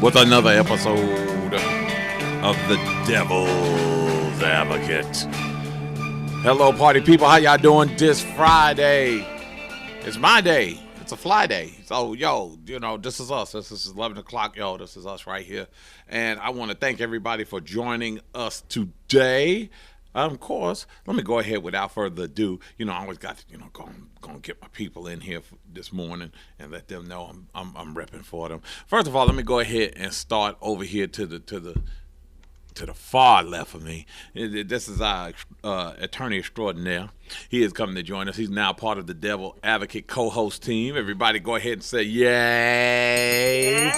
with another episode of The Devil's Advocate. Hello, party people. How y'all doing this Friday? It's my day. It's a fly day. So, yo, this is us. This is 11 o'clock. Yo, this is us right here. And I want to thank everybody for joining us today. Of course, let me go ahead without further ado. I always got to, go and get my people in here this morning and let them know I'm repping for them. First of all, let me go ahead and start over here to the far left of me. This is our attorney extraordinaire. He is coming to join us. He's now part of the Devil Advocate co-host team. Everybody go ahead and say yay.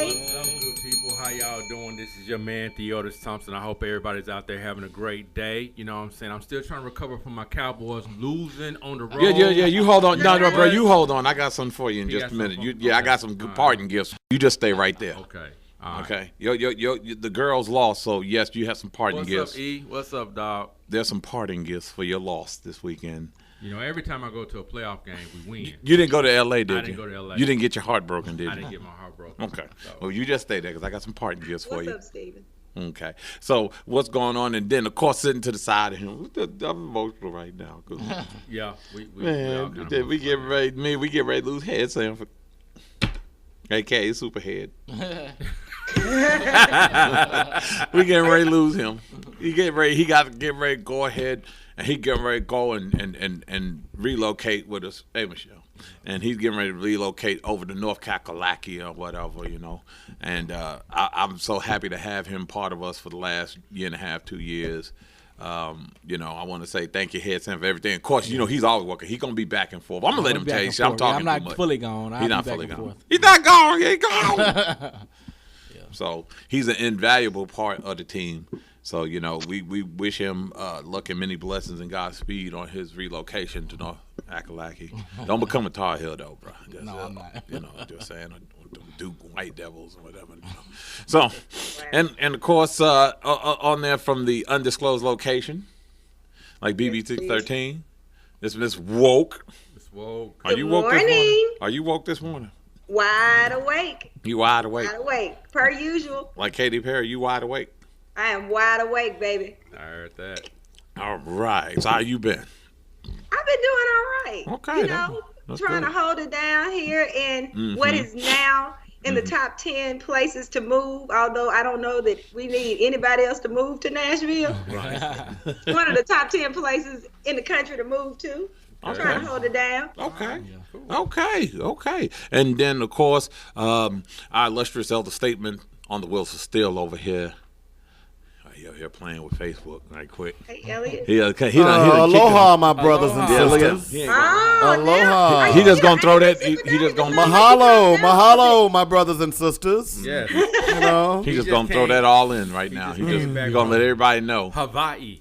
What's up, good people? How y'all doing? This is your man, Theodis Thompson. I hope everybody's out there having a great day. You know what I'm saying? I'm still trying to recover from my Cowboys losing on the road. Yeah. You hold on. No, bro, you hold on. I got something for you in just a minute. I got some good parting gifts. You just stay right there. Okay. Okay. The girls lost, so yes, you have some parting gifts. What's up, E? What's up, dog? There's some parting gifts for your loss this weekend. Every time I go to a playoff game, we win. You didn't go to L.A., did you? I didn't go to L.A. You didn't get your heart broken, did you? I didn't get my heart broken. Okay. So. Well, you just stay there because I got some parting gifts for you. What's up, Steven? Okay. So what's going on? And then, of course, sitting to the side of him. I'm emotional right now. Yeah. We get ready to lose head, Sam. A.K.A. Superhead. We getting ready to lose him. He got to get ready to go ahead, and he getting ready to go and relocate with us. Hey, Michelle. And he's getting ready to relocate over to North Kakalaki or whatever, And I'm so happy to have him part of us for the last year and a half, 2 years. I want to say thank you, Head Sam, for everything. Of course, he's always working. He's going to be back and forth. I'm going to let him tell you shit. I'm talking too much. I'm not fully gone. He's not fully gone. He's not gone. He ain't gone. Yeah. So he's an invaluable part of the team. So, we wish him luck and many blessings and Godspeed on his relocation to North Kakalaki. Don't become a Tar Heel, though, bro. Just, no, I'm not. Just saying, Duke White Devils or whatever. So, and of course, on there from the undisclosed location, like BB613, this Miss Woke. Miss Woke. Are you woke this morning? Are you woke this morning? Wide awake. You wide awake? Wide awake, per usual. Like Katy Perry, you wide awake? I am wide awake, baby. I heard that. All right. So how you been? I've been doing all right. Okay. That's trying to hold it down here in what is now in the top 10 places to move, although I don't know that we need anybody else to move to Nashville. Right. One of the top 10 places in the country to move to. I'm trying to hold it down. Okay. Okay. And then, of course, our illustrious elder statement on the wheels of steel over here. Here playing with Facebook right quick. Hey, Elliot. Aloha, my brothers and sisters. Aloha. He just gonna throw that. He just gonna mahalo, my brothers and sisters. Yes. He just gonna throw that all in right now. He gonna let everybody know. Hawaii.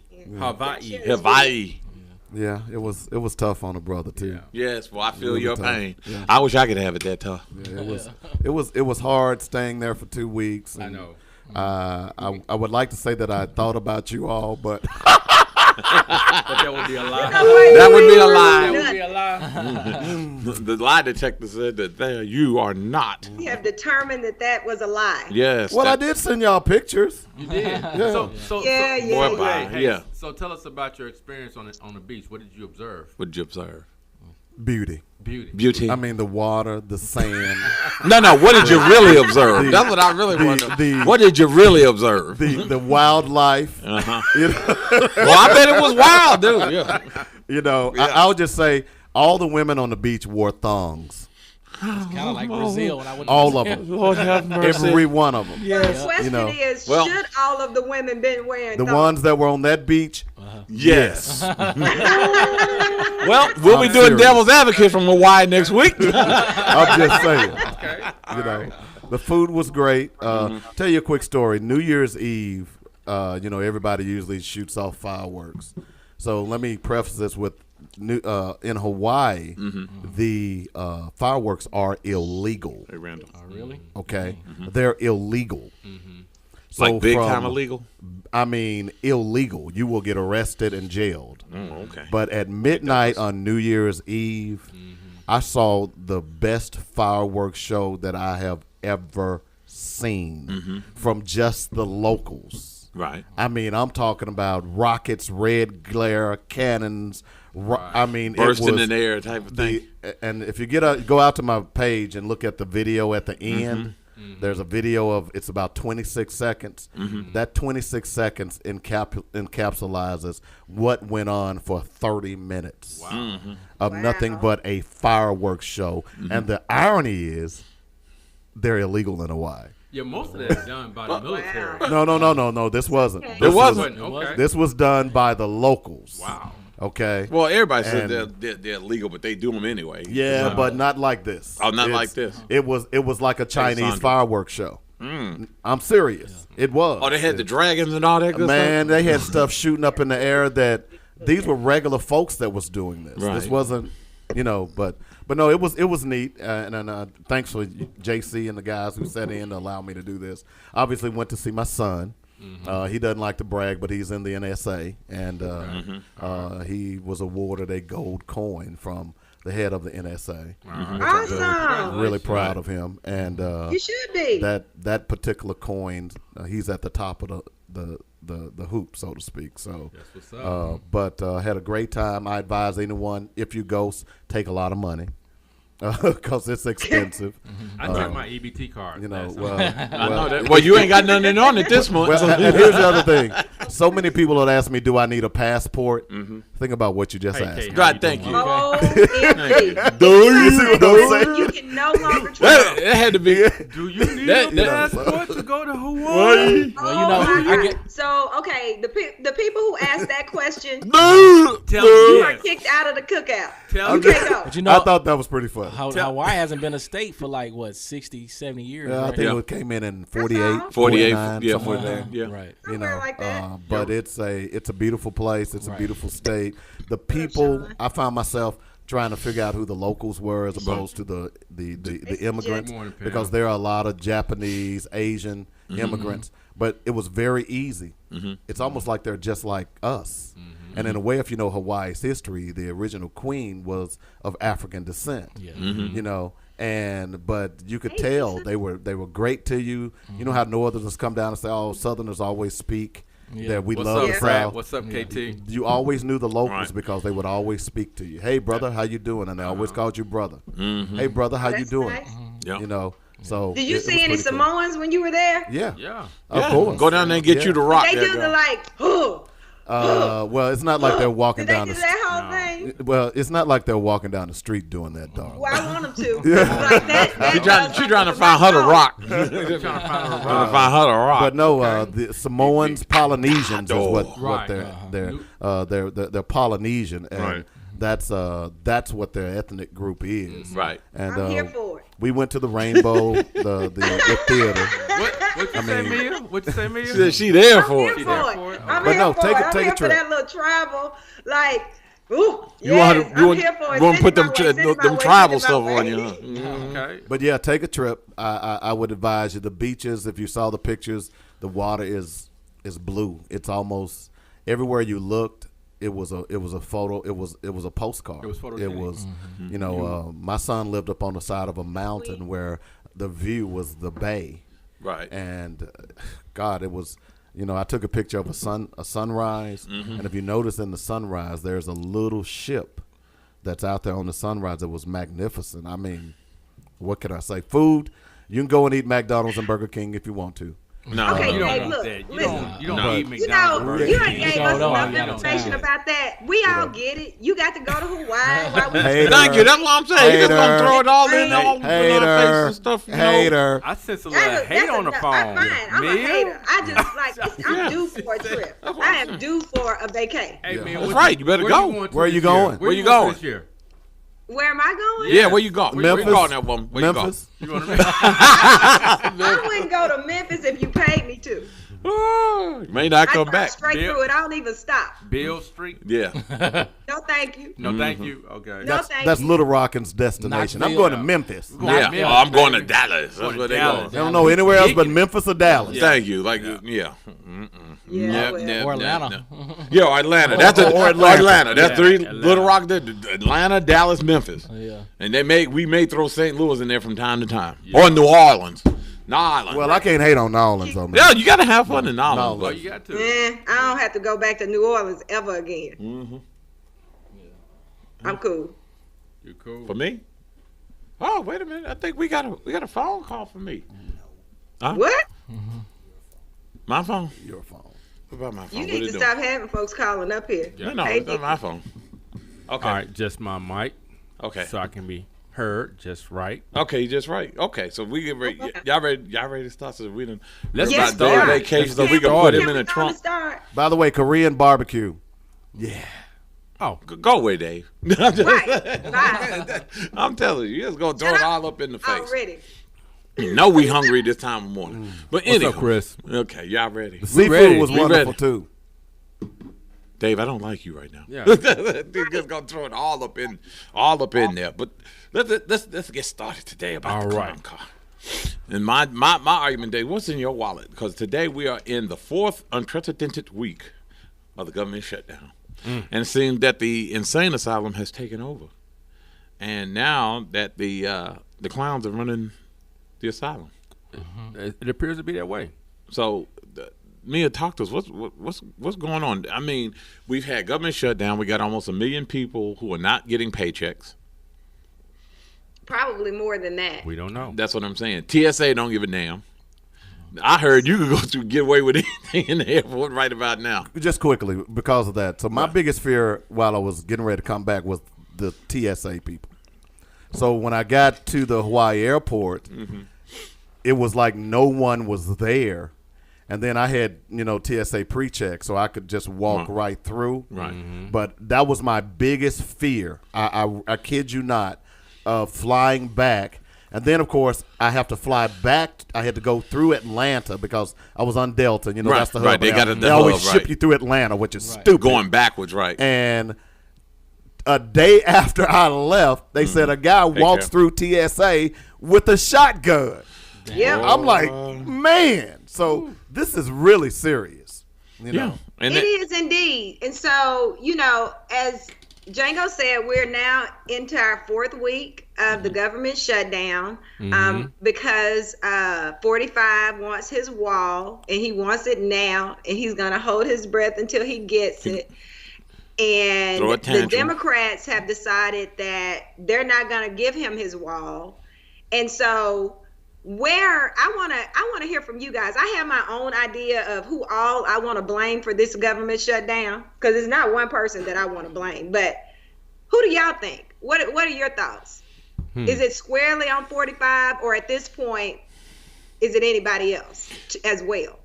Yeah, it was tough on a brother too. Yeah. Yes, well, I feel your pain. Yeah. I wish I could have it that tough. Yeah, it was hard staying there for 2 weeks. I know. I would like to say that I thought about you all, but But that would be a lie. That would be a lie. That would be a lie. The lie detector said that you are not. We have determined that was a lie. Yes. I did send y'all pictures. You did. Yeah. So tell us about your experience on the beach. What did you observe? What did you observe? Beauty. I mean, the water, the sand. No. What did you really observe? That's what I really want to know. What did you really observe? The wildlife. Uh-huh. Well, I bet it was wild, dude. Yeah. I would just say all the women on the beach wore thongs. It's kind of like Brazil. When I went all of them. Lord have mercy. Every one of them. Yes. The question is, should all of the women been wearing the thongs? ones that were on that beach? Yes. Well, we'll be doing Devil's Advocate from Hawaii next week. I'm just saying. Okay. The food was great. Tell you a quick story. New Year's Eve, everybody usually shoots off fireworks. So let me preface this with in Hawaii, the fireworks are illegal. Hey, Randall. Oh, really? Okay. They're illegal. So like big time illegal? I mean, illegal. You will get arrested and jailed. Okay. But at midnight on New Year's Eve, I saw the best fireworks show that I have ever seen from just the locals. Right. I mean, I'm talking about rockets, red glare, cannons. I mean, Bursting it was in the air type of thing. and if you go out to my page and look at the video at the end, there's a video of it's about 26 seconds. That 26 seconds encapsulates what went on for 30 minutes of nothing but a fireworks show. And the irony is, they're illegal in Hawaii. Yeah, most of that's done by the military. No. This wasn't. Okay. This It wasn't. Okay. This was done by the locals. Wow. Okay. Well, everybody said And- they're illegal, but they do them anyway. Yeah, but not like this. Oh, not like this. It was like a Chinese Sandra. fireworks show. I'm serious. It was. Oh, they had the dragons and all that good Man, stuff? they had stuff shooting up in the air that these were regular folks that was doing this. Right. This wasn't, but no, it was neat. And thanks for JC and the guys who set in to allow me to do this. Obviously, went to see my son. He doesn't like to brag, but he's in the NSA, and he was awarded a gold coin from the head of the NSA. Awesome. Really proud of him, and You should be. that particular coin, he's at the top of the hoop, so to speak. So, That's what's up. but had a great time. I advise anyone, if you go, take a lot of money because it's expensive. I took my EBT card. last time. I know that. Well, you ain't got nothing on it this month. Well, and here's the other thing. So many people would ask me, do I need a passport? Think about what you just Hey, asked. Kate, God, how thank you. doing? OMG. You see what I'm saying? You can no longer travel. That had to be. Do you need That- a that- passport to go to Hawaii? Well, you know, Oh, my I God. get- So, okay, the people who asked that question, Tell you me are yes. kicked out of the cookout. Tell You me. can't go. But you I know, thought that was pretty funny. Hawaii hasn't been a state for like, what, 60, 70 years, Yeah, I right? think Yeah. it came in 48, 48, 49, yeah, somewhere 49, there. yeah. Right. Somewhere like that. But it's a beautiful place. It's a Right. beautiful state. The people, Sean? I found myself trying to figure out who the locals were as opposed to the immigrants, Good morning, Pam. because there are a lot of Japanese, Asian immigrants. But it was very easy. It's almost like they're just like us. And in a way, if you know Hawaii's history, the original queen was of African descent. Yeah. But you could tell they were great to you. You know how Northerners come down and say, "Oh, Southerners always speak that we What's love up, the Brad? South." What's up, KT? You always knew the locals Right. because they would always speak to you. Hey, brother, how you doing? And they always called you brother. Hey, brother, how you That's doing? nice. Yeah. So Did you it see was any pretty cool. Samoans when you were there? Yeah, Yeah. of course. Go down there and get Yeah. you the rock. They there, do the girl. like, oh. Well, it's not like they're walking Did they down do the. that whole thing? Well, it's not like they're walking down the street doing that, dog. Well, I want them to. Like that She trying to find her the rock. She Trying to find a trying to rock. find her the rock. But no, the Samoans, Polynesians is what Right. they're Polynesian, and Right. that's what their ethnic group is. Right. And I'm here for it. we went to the Rainbow, the theater. What you say, Mia? What you say, Mia? She said she there I'm for here it. for it. I'm But here no, for take it. a- I'm take a here for trip. that little travel. Like, ooh, You want yes, to I'm here for it. you want to Send put it them my way, send it my them way, tribal send it stuff my on way. you. Huh? Okay. But yeah, take a trip. I would advise you. The beaches, if you saw the pictures, the water is blue. It's almost everywhere you looked. It was a photo. It was a postcard. It was photogenic. It was, my son lived up on the side of a mountain where the view was the bay, Right. and God, it was. I took a picture of a sunrise, and if you notice in the sunrise, there's a little ship that's out there on the sunrise. It was magnificent. I mean, what can I say? Food. You can go and eat McDonald's and Burger King if you want to. No. Okay, You don't hey, want look, that. You listen. don't No. eat You McDonald's. know, Burger you King. done gave don't us know. enough You know. information about that. We all get it. You got to go to Hawaii while we Hater. Thank you. That's what I'm saying. You just gonna Hater. throw it all in all in our face Hater, and stuff. hater. I sense a little hate on the phone. I'm fine. I'm a Mia? hater. I just like I'm due for a trip. I am due for a vacay. Hey, man, That's right. You better go. Where you going? Where you going? This year? Where am I going? Yeah, where you going? Where you Memphis. going, that woman? Where Memphis. You know what I mean? I wouldn't go to Memphis if you paid me to. you going? May not I come drive back. straight Bill. through it. I don't even stop. Bill Street? Yeah. No, thank you. No, thank you. Okay. No, thank That's you. Little Rockin's destination. I'm Knoxville. going to Memphis. Yeah. Memphis, Oh, I'm going to baby. Dallas. That's where they Dallas. going. I don't know anywhere else but Memphis or Dallas. Thank you. Like, yeah. Yeah, well. Or Atlanta. Yeah, Atlanta. That's Or Atlanta. That's Yeah, three. Atlanta. Little Rock, Atlanta, Dallas, Memphis. Yeah. And we may throw St. Louis in there from time to time, or New Orleans. N'Island. Well, I can't hate on New Orleans, though, man. Yeah, you gotta have fun in N'Island. N'Island. Oh, but- you got to. I don't have to go back to New Orleans ever again. Mm-hmm. I'm cool. You cool? For me? Oh, wait a minute. I think we got a phone call for me. Huh? What? My phone? Your phone. What about my phone? You What need it to doing? stop having folks calling up here. No, Hey, it's not my phone. Okay. All right, just my mic, Okay. so I can be heard just right. Okay, you just right. Okay, so we get ready. Y'all ready to start? So we done. Let's everybody get done started. vacation, so Let's we get can put started. him in a Can we go to trunk. start? By the way, Korean barbecue. Yeah. Oh, Go away, Dave. I'm just- Right. Bye. I'm telling you, you're just gonna throw Shut it up. all up in the face. Already. You know we hungry this time of morning. But what's anyway, up, Chris? okay, y'all ready? Seafood ready. was We wonderful, ready. too. Dave, I don't like you right now. Yeah. They're just gonna throw it all up in there. But let's get started today about All the right. clown car. And my argument, Dave, what's in your wallet? Because today we are in the 4th unprecedented week of the government shutdown. And it seems that the insane asylum has taken over. And now that the clowns are running the asylum. It appears to be that way. So, Mia, talk to us. What's going on? I mean, we've had government shutdown. We got almost 1 million people who are not getting paychecks. Probably more than that. We don't know. That's what I'm saying. TSA don't give a damn. I heard you could go through get away with anything in the airport right about now. Just quickly, because of that. So my biggest fear while I was getting ready to come back was the TSA people. So when I got to the Hawaii airport, it was like no one was there. And then I had, TSA pre-check, so I could just walk right through. Right. But that was my biggest fear. I kid you not, flying back. And then, of course, I have to fly back. I had to go through Atlanta because I was on Delta. Right, That's the hub. right. They got the They always hub, ship right. you through Atlanta, which is stupid. Going backwards, right. And a day after I left, they said a guy walks care. through TSA with a shotgun. Yeah. I'm like, man. So this is really serious. You know? And It is indeed. And so, as Django said, we're now into our 4th week of the government shutdown because 45 wants his wall and he wants it now and he's going to hold his breath until he gets it. And Throw a the tantrum. Democrats have decided that they're not going to give him his wall. And so where I want to hear from you guys. I have my own idea of who all I want to blame for this government shutdown, because it's not one person that I want to blame. But who do y'all think? What are your thoughts? Is it squarely on 45, or at this point, is it anybody else as well?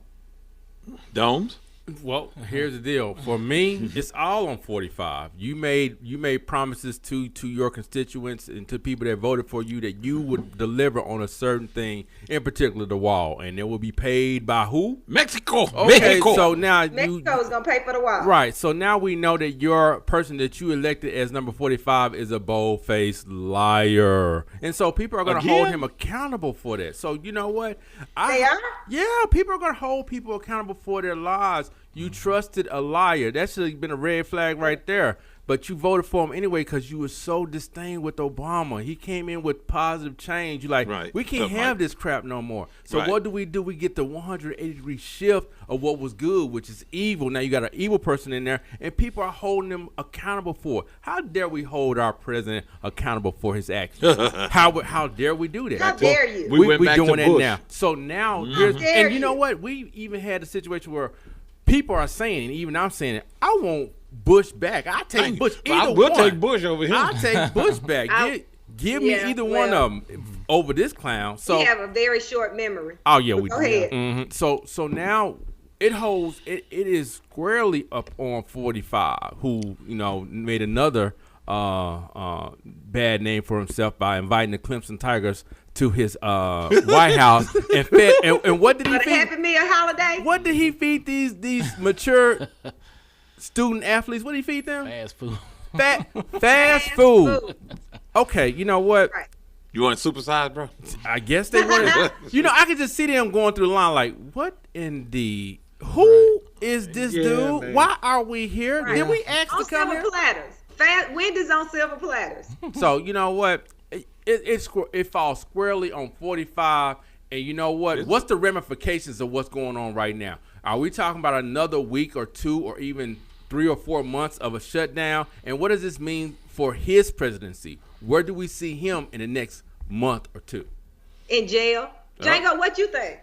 Domes? Well, here's the deal. For me, it's all on 45. You made promises to your constituents and to people that voted for you that you would deliver on a certain thing, in particular the wall, and it will be paid by who? Mexico. Okay, Mexico. so now Mexico's gonna pay for the wall. right. So now we know that your person that you elected as number 45 is a bold-faced liar, and so people are going to hold Again? him accountable for that. So you know what? They are? Yeah, people are going to hold people accountable for their lies. You trusted a liar. That should have been a red flag right there. But you voted for him anyway because you were so disdained with Obama. He came in with positive change. You're like, Right. we can't Tough have Mike. this crap no more. So Right. what do? We get the 180-degree shift of what was good, which is evil. Now you got an evil person in there, and people are holding him accountable for it. How dare we hold our president accountable for his actions? How dare we do that? How dare you? We went back to doing that Bush. now. So now, dare and you know you. what? We even had a situation where people are saying, and even I'm saying it, I want Bush back. I take Bush. I Either will one. take Bush over him. I'll take Bush back. Give me Yeah, either one well, of them over this clown. So We have a very short memory. oh yeah, we Go do. ahead. Mhm. So now it holds. It is squarely up on 45, who made another bad name for himself by inviting the Clemson Tigers to his White House and fed. And what did he But a feed? Happy Meal holiday? What did he feed these mature student athletes? What did he feed them? Fast food. Fast food. Okay, you know what? Right. You want supersize, bro? I guess they wanted. I could just see them going through the line like, what in the who is this Yeah, dude? man. Why are we here? Right. Did we ask On to come silver here? platters. Wendy's on silver platters. So you know what? It falls squarely on 45, And you know what? What's the ramifications of what's going on right now? Are we talking about another week or two or even 3 or 4 months of a shutdown? And what does this mean for his presidency? Where do we see him in the next month or two? In jail. Django, what you think?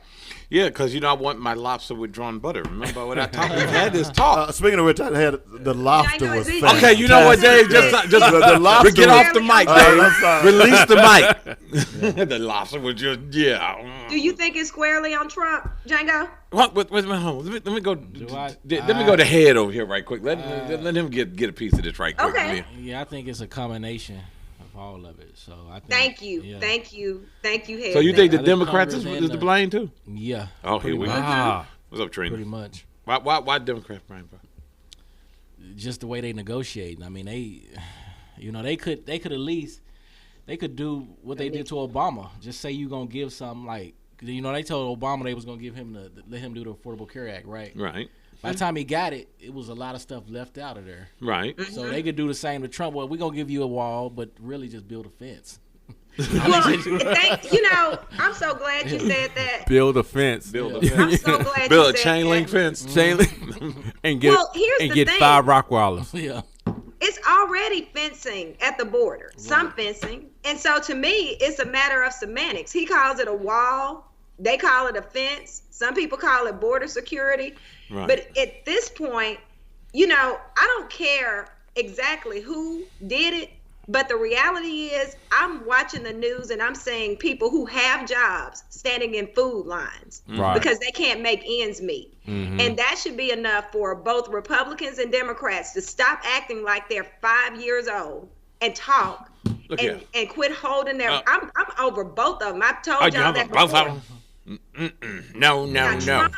Yeah, because I want my lobster with drawn butter. Remember what I talked? We've had this talk. Speaking of which, I had the lobster was fantastic. Okay, you know what, Dave? Just the lobster get off the mic, Dave. I'm sorry. Release the mic. The lobster was just Do you think it's squarely on Trump, Django? Wait a minute, hold on. Let me go. Let me go to head over here right quick. Let him get a piece of this right quick. Okay. Yeah, I think it's a combination of all of it. So I think, Thank you, yeah. thank you, Head. So you think the I think Democrats is Congress to blame too? Yeah. Oh, here we go. What's up, Trina? Pretty much. Why Democrats blame, bro? Just the way they negotiate. I mean, they could at least do what they did to Obama. Just say you gonna give something like, they told Obama they was gonna give him let him do the Affordable Care Act, right? Right. By the time he got it, it was a lot of stuff left out of there. Right. So they could do the same to Trump. Well, we're gonna give you a wall, but really just build a fence. Well, I'm so glad you said that. Build a fence. I'm so glad Build you a said chain that. link fence. Chain link. and get Well, here's the thing. 5 rock wallers. Yeah. It's already fencing at the border, some fencing. And so to me, it's a matter of semantics. He calls it a wall. They call it a fence. Some people call it border security. Right. But at this point, I don't care exactly who did it. But the reality is I'm watching the news and I'm seeing people who have jobs standing in food lines because they can't make ends meet. Mm-hmm. And that should be enough for both Republicans and Democrats to stop acting like they're 5 years old and talk and quit holding their I'm over both of them. I've told y'all that before. Both of them? No. Trump,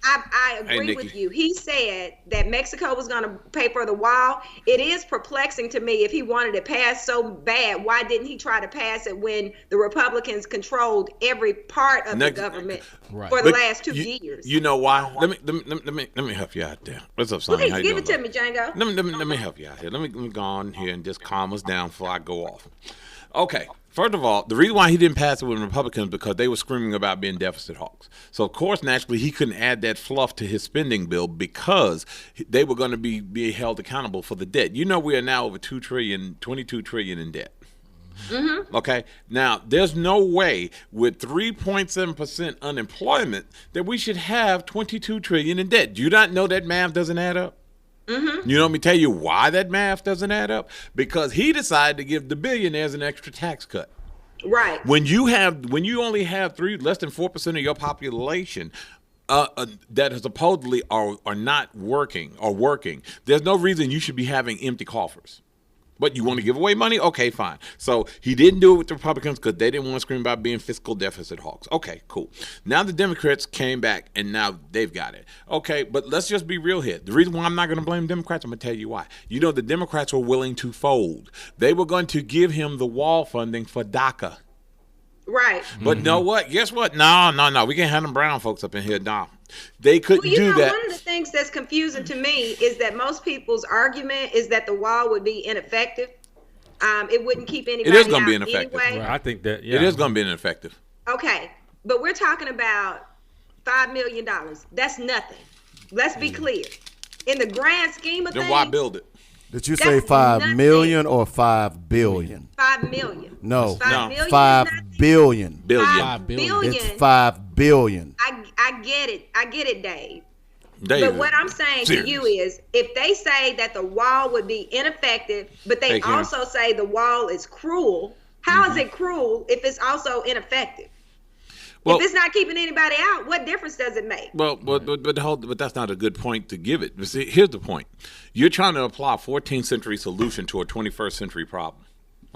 I agree with you. He said that Mexico was going to pay for the wall. It is perplexing to me if he wanted it passed so bad. Why didn't he try to pass it when the Republicans controlled every part of the government for the last 2 years? You know why? Let me help you out there. What's up, Sonny? Please give it to me, Django. Let me help you out here. Let me go on here and just calm us down before I go off. Okay. First of all, the reason why he didn't pass it with Republicans because they were screaming about being deficit hawks. So, of course, naturally, he couldn't add that fluff to his spending bill because they were going to be held accountable for the debt. We are now over $22 trillion in debt. Mm-hmm. Okay. Now, there's no way with 3.7% unemployment that we should have $22 trillion in debt. Do you not know that math doesn't add up? Mm-hmm. You know, let me tell you why that math doesn't add up. Because he decided to give the billionaires an extra tax cut. Right. When you only have less than 4% of your population that supposedly are not working or working, there's no reason you should be having empty coffers. But you want to give away money? Okay, fine. So he didn't do it with the Republicans because they didn't want to scream about being fiscal deficit hawks. Okay, cool. Now the Democrats came back and now they've got it. Okay, but let's just be real here. The reason why I'm not going to blame Democrats, I'm going to tell you why. The Democrats were willing to fold. They were going to give him the wall funding for DACA. Right. But know what? Guess what? No. We can't have them brown folks up in here. No. They couldn't do that. One of the things that's confusing to me is that most people's argument is that the wall would be ineffective. It wouldn't keep anybody out. It is going to be ineffective. Anyway. Right, I think that, It is going to be ineffective. Okay. But we're talking about $5 million. That's nothing. Let's be clear. In the grand scheme of things. Then why build it? Did you say 5 million or 5 billion? 5 million. No, 5 billion. $5 billion. It's 5 billion. I get it, Dave. But what I'm saying to you is, if they say that the wall would be ineffective, but they also say the wall is cruel, how is it cruel if it's also ineffective? Well, if it's not keeping anybody out, what difference does it make? Well, but that's not a good point to give it. But see, here's the point. You're trying to apply a 14th century solution to a 21st century problem.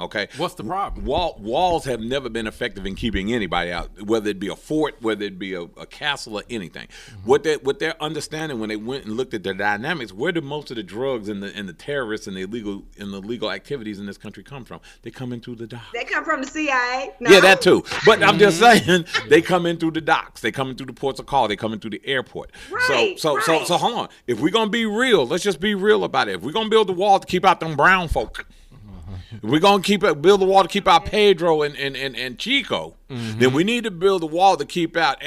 Okay. What's the problem? Walls have never been effective in keeping anybody out, whether it be a fort, whether it be a castle or anything. Mm-hmm. What they're understanding when they went and looked at the dynamics, where do most of the drugs and the terrorists and the illegal activities in this country come from? They come in through the docks. They come from the CIA. No. Yeah, that too. But I'm just saying they come in through the docks. They come in through the ports of call. They come in through the airport. Right, So hold on. If we're gonna be real, let's just be real about it. If we're gonna build a wall to keep out them brown folk. If we're gonna build the wall to keep out Pedro and Chico, then we need to build the wall to keep out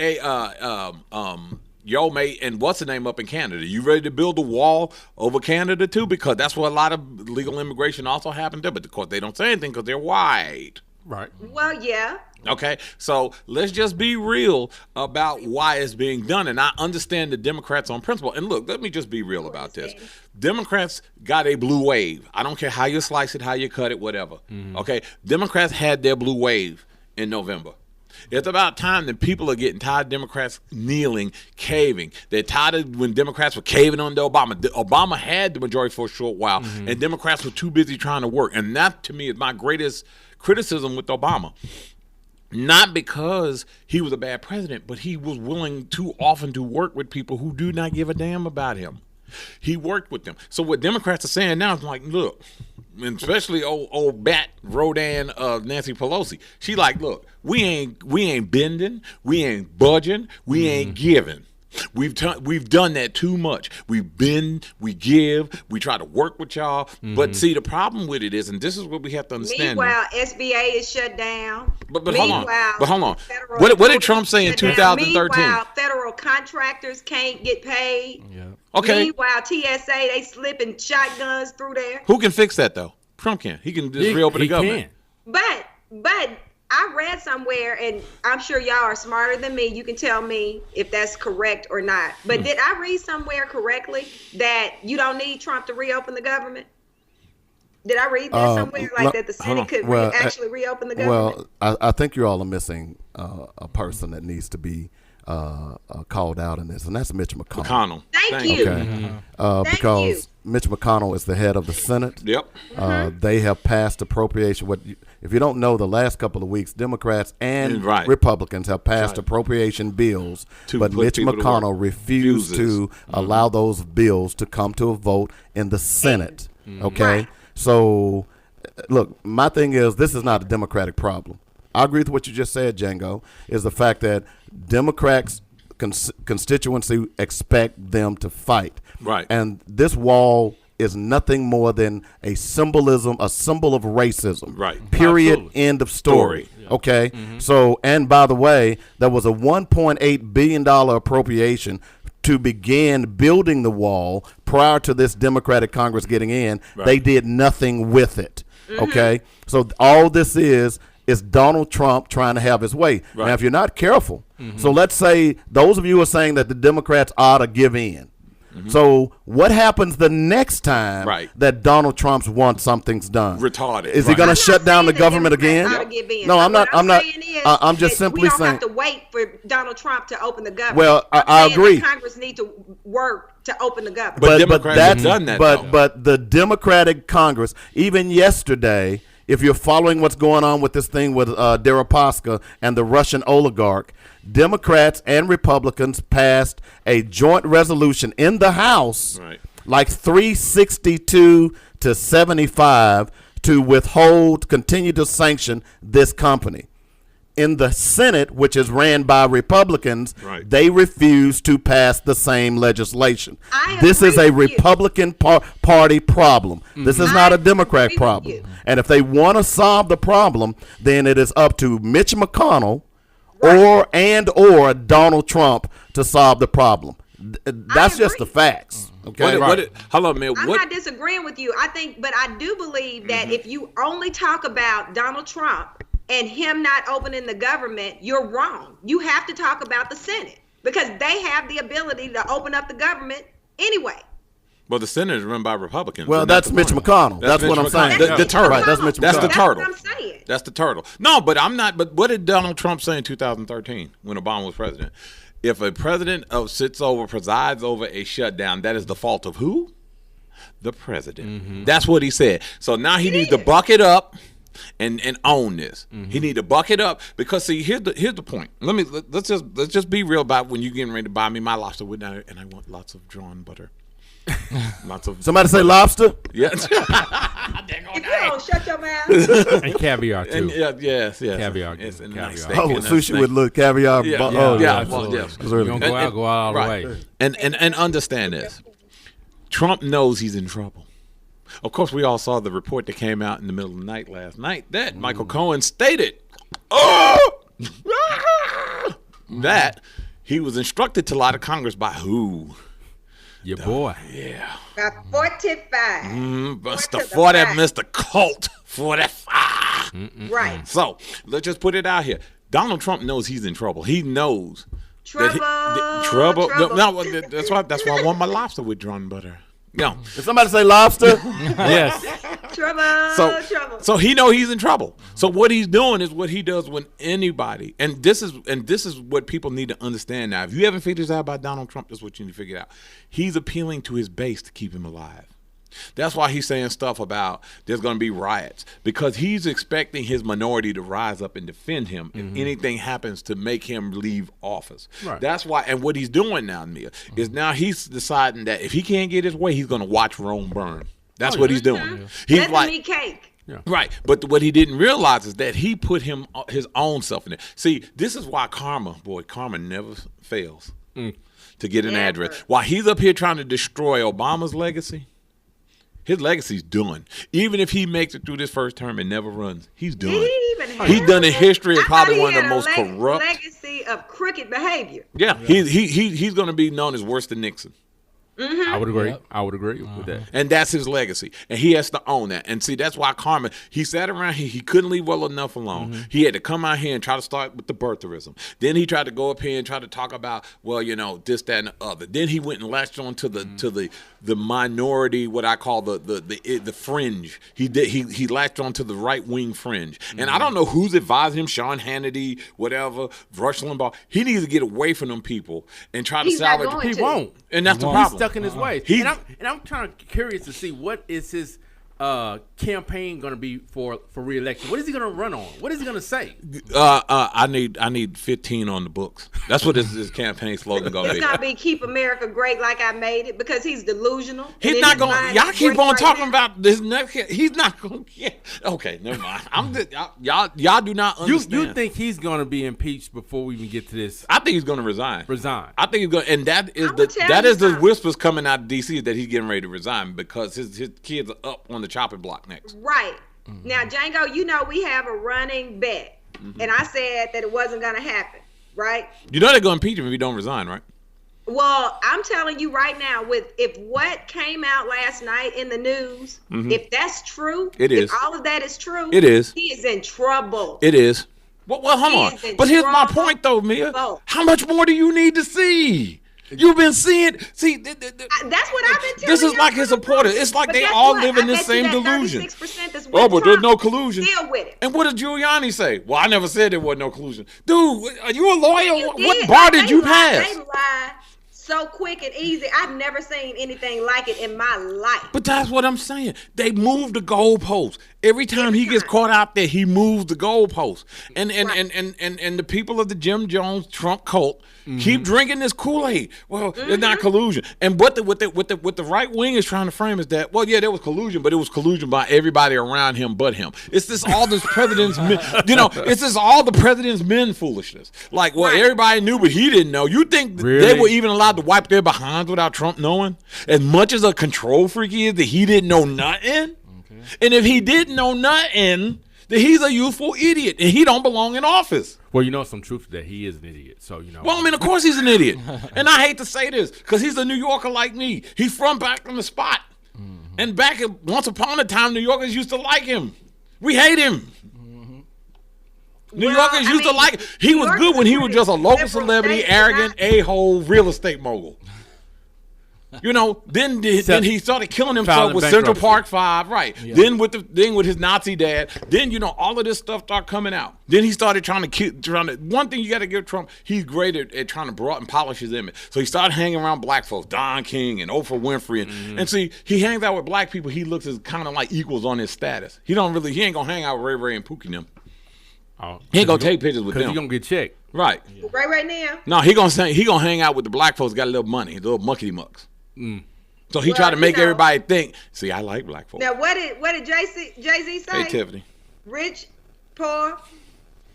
Yo mate and what's the name up in Canada. You ready to build a wall over Canada too? Because that's where a lot of legal immigration also happened there. But of course they don't say anything because they're white. Right. Well, yeah. Okay, so let's just be real about why it's being done. And I understand the Democrats on principle. And look, let me just be real about this. Democrats got a blue wave. I don't care how you slice it, how you cut it, whatever. Okay, Democrats had their blue wave in November. It's about time that people are getting tired of Democrats kneeling, caving. They're tired of when Democrats were caving under Obama. Obama had the majority for a short while, and Democrats were too busy trying to work. And that, to me, is my greatest criticism with Obama. Not because he was a bad president, but he was willing too often to work with people who do not give a damn about him. He worked with them. So what Democrats are saying now is like, look, and especially old bat Rodan Nancy Pelosi. She like, look, we ain't bending, we ain't budging, we ain't giving. We've done that too much. We bend, we give, we try to work with y'all. But see, the problem with it is, and this is what we have to understand. Meanwhile, SBA is shut down. But hold on. What did Trump say in 2013? Meanwhile, federal contractors can't get paid. Yeah. Okay. Meanwhile, TSA, they slipping shotguns through there. Who can fix that though? Trump can. He can just reopen the government. But I read somewhere, and I'm sure y'all are smarter than me. You can tell me if that's correct or not. But did I read somewhere correctly that you don't need Trump to reopen the government? Did I read that somewhere, like that the Senate could actually reopen the government? Well, I think you all are missing a person that needs to be called out in this, and that's Mitch McConnell. Thank you. Okay. Because Mitch McConnell is the head of the Senate. Yep. They have passed appropriation. If you don't know, the last couple of weeks, Democrats and Republicans have passed appropriation bills, but Mitch McConnell refused to allow those bills to come to a vote in the Senate. Okay? So, look, my thing is, this is not a Democratic problem. I agree with what you just said, Django, is the fact that Democrats constituency expect them to fight. Right. And this wall is nothing more than a symbol of racism. Right. Period. Absolutely. End of story. Yeah. Okay. So, and by the way, there was a $1.8 billion appropriation to begin building the wall prior to this Democratic Congress getting in. Right. They did nothing with it. Okay. So all this is Donald Trump trying to have his way. Right. Now, if you're not careful, so let's say those of you are saying that the Democrats ought to give in. So what happens the next time that Donald Trump wants something's done? Retarded. Is he going to shut down the government again? No, I'm not. I'm just simply saying. We don't have to wait for Donald Trump to open the government. Well, I agree. Congress need to work to open the government. But Democrats have done that. But the Democratic Congress, even yesterday, if you're following what's going on with this thing with Deripaska and the Russian oligarch, Democrats and Republicans passed a joint resolution in the House, like 362 to 75, to continue to sanction this company. In the Senate, which is ran by Republicans, they refuse to pass the same legislation. This is a Republican Party problem. This is not a Democrat problem. And if they want to solve the problem, then it is up to Mitch McConnell or Donald Trump to solve the problem. That's just the facts. Okay. Hello, man. I'm not disagreeing with you. But I do believe that if you only talk about Donald Trump and him not opening the government, you're wrong. You have to talk about the Senate because they have the ability to open up the government anyway. Well, the Senate is run by Republicans. Well, that's Mitch McConnell. That's what I'm saying. The turtle. Right, that's Mitch McConnell. That's the turtle. That's what I'm saying. That's the turtle. No, but I'm not. But what did Donald Trump say in 2013 when Obama was president? If a president presides over a shutdown, that is the fault of who? The president. That's what he said. So now he needs to buck it up and own this. He need to buck it up because see, here's the point. Let's just be real about when you're getting ready to buy me my lobster with now, and I want lots of drawn butter. Lots of somebody say lobster. Yes. If you don't shut your mouth. And caviar too. Yes. Caviar. Yes, and Caviar. nice steak Oh, sushi with little caviar. Yeah. Well, Yes. You're gonna go out all the way. And understand this. Trump knows he's in trouble. Of course, we all saw the report that came out in the middle of the night last night that Michael Cohen stated that he was instructed to lie to Congress by who? Your boy. Yeah. By 45. Mr. 40, Mr. Colt 45. Right. So let's just put it out here. Donald Trump knows he's in trouble. He knows. Trouble. Trouble. Trouble. No, that's why I want my lobster with drawn butter. No. Did somebody say lobster? Yes. Trouble. So he know he's in trouble. So what he's doing is what he does when anybody, and this is what people need to understand now. If you haven't figured this out about Donald Trump, this is what you need to figure out. He's appealing to his base to keep him alive. That's why he's saying stuff about there's going to be riots, because he's expecting his minority to rise up and defend him if anything happens to make him leave office. Right. That's why, and what he's doing now, Mia, is now he's deciding that if he can't get his way, he's going to watch Rome burn. That's what he's doing. He's Let like, them eat cake. Yeah. Right, but what he didn't realize is that he put his own self in there. See, this is why karma never fails to get an address. While he's up here trying to destroy Obama's legacy, his legacy's done. Even if he makes it through this first term and never runs, he's done. Did he even have He's done in history as I probably thought one he of the had a most corrupt. legacy of crooked behavior. Yeah, he's going to be known as worse than Nixon. I would agree. Yep. I would agree with that. And that's his legacy. And he has to own that. And see, that's why Carmen, he sat around here. He couldn't leave well enough alone. He had to come out here and try to start with the birtherism. Then he tried to go up here and try to talk about, well, you know, this, that, and the other. Then he went and latched on to the minority, what I call the fringe. He latched on to the right-wing fringe. And I don't know who's advising him, Sean Hannity, whatever, Rush Limbaugh. He needs to get away from them people and try to He's not salvage. going He to. won't. And that's the He's problem. stuck in his ways. He- And I'm trying to curious to see what is his campaign going to be for re-election. What is he going to run on? What is he going to say? I need 15 on the books. That's what his campaign slogan gonna It's be. gonna be "Keep America Great Like I Made It," because he's delusional. He's And in not his going. mind, Y'all he's keep great on right talking now. about this next. He's not going. Yeah. Okay, never mind. I'm just, y'all do not understand. You think he's going to be impeached before we even get to this? I think he's going to resign. I think he's going, and that is I'ma tell you the something. whispers coming out of D.C. that he's getting ready to resign because his kids are up on the chopping block next. Right. Now, Django, you know we have a running bet. And I said that it wasn't going to happen, right? You know they're going to impeach him if he don't resign, right? Well, I'm telling you right now, if what came out last night in the news, if that's true, It is. if all of that is true, It is. he is in trouble. It is. Well, hold He on. is in But here's my trouble. point, though, Mia. Oh. How much more do you need to see? You've been seeing. See, That's what I've been telling this is you like his from the supporters. first. It's like But they guess all what? live in I this bet you same that delusion. 36% that's with Oh, but there's Trump no collusion. Deal with it. And what did Giuliani say? Well, I never said there was no collusion. Dude, are you a lawyer? You What did. bar They did you lie- pass? They lie so quick and easy. I've never seen anything like it in my life. But that's what I'm saying. They move the goalposts. Every time he gets caught out there, he moves the goalposts. And the people of the Jim Jones Trump cult keep drinking this Kool-Aid. Well, it's not collusion. And what the right wing is trying to frame is that, well, yeah, there was collusion, but it was collusion by everybody around him but him. It's this all this president's men, it's this all the president's men foolishness. Like, well, everybody knew, but he didn't know. You think they Really? were even allowed to wipe their behinds without Trump knowing? As much as a control freak he is, that he didn't know nothing? And if he didn't know nothing, then he's a youthful idiot, and he don't belong in office. Well, you know some truth that he is an idiot. So you know. Well, I mean, of course he's an idiot. And I hate to say this, because he's a New Yorker like me. He's from back on the spot. And once upon a time, New Yorkers used to like him. We hate him. New Well, Yorkers I used to mean, like him. He was New good when he was Yorkers just a are local pretty celebrity, liberal arrogant, state, a-hole real estate mogul. Then he started killing himself Filing with Central bankruptcy. Park 5, right? Yeah. Then with his Nazi dad. Then all of this stuff started coming out. Then he started trying to. One thing you got to give Trump, he's great at trying to broaden and polish his image. So he started hanging around black folks, Don King and Oprah Winfrey, and see, he hangs out with black people. He looks as kind of like equals on his status. He ain't gonna hang out with Ray Ray and Pookie them. He ain't gonna take pictures with because them. you're gonna get checked. Right? Right now. No, he gonna hang out with the black folks. Got a little money, little muckety mucks. So he Well, tried to make you know- everybody think. See, I like black folks. Now, what did Jay-Z say? Hey, Tiffany. Rich, poor,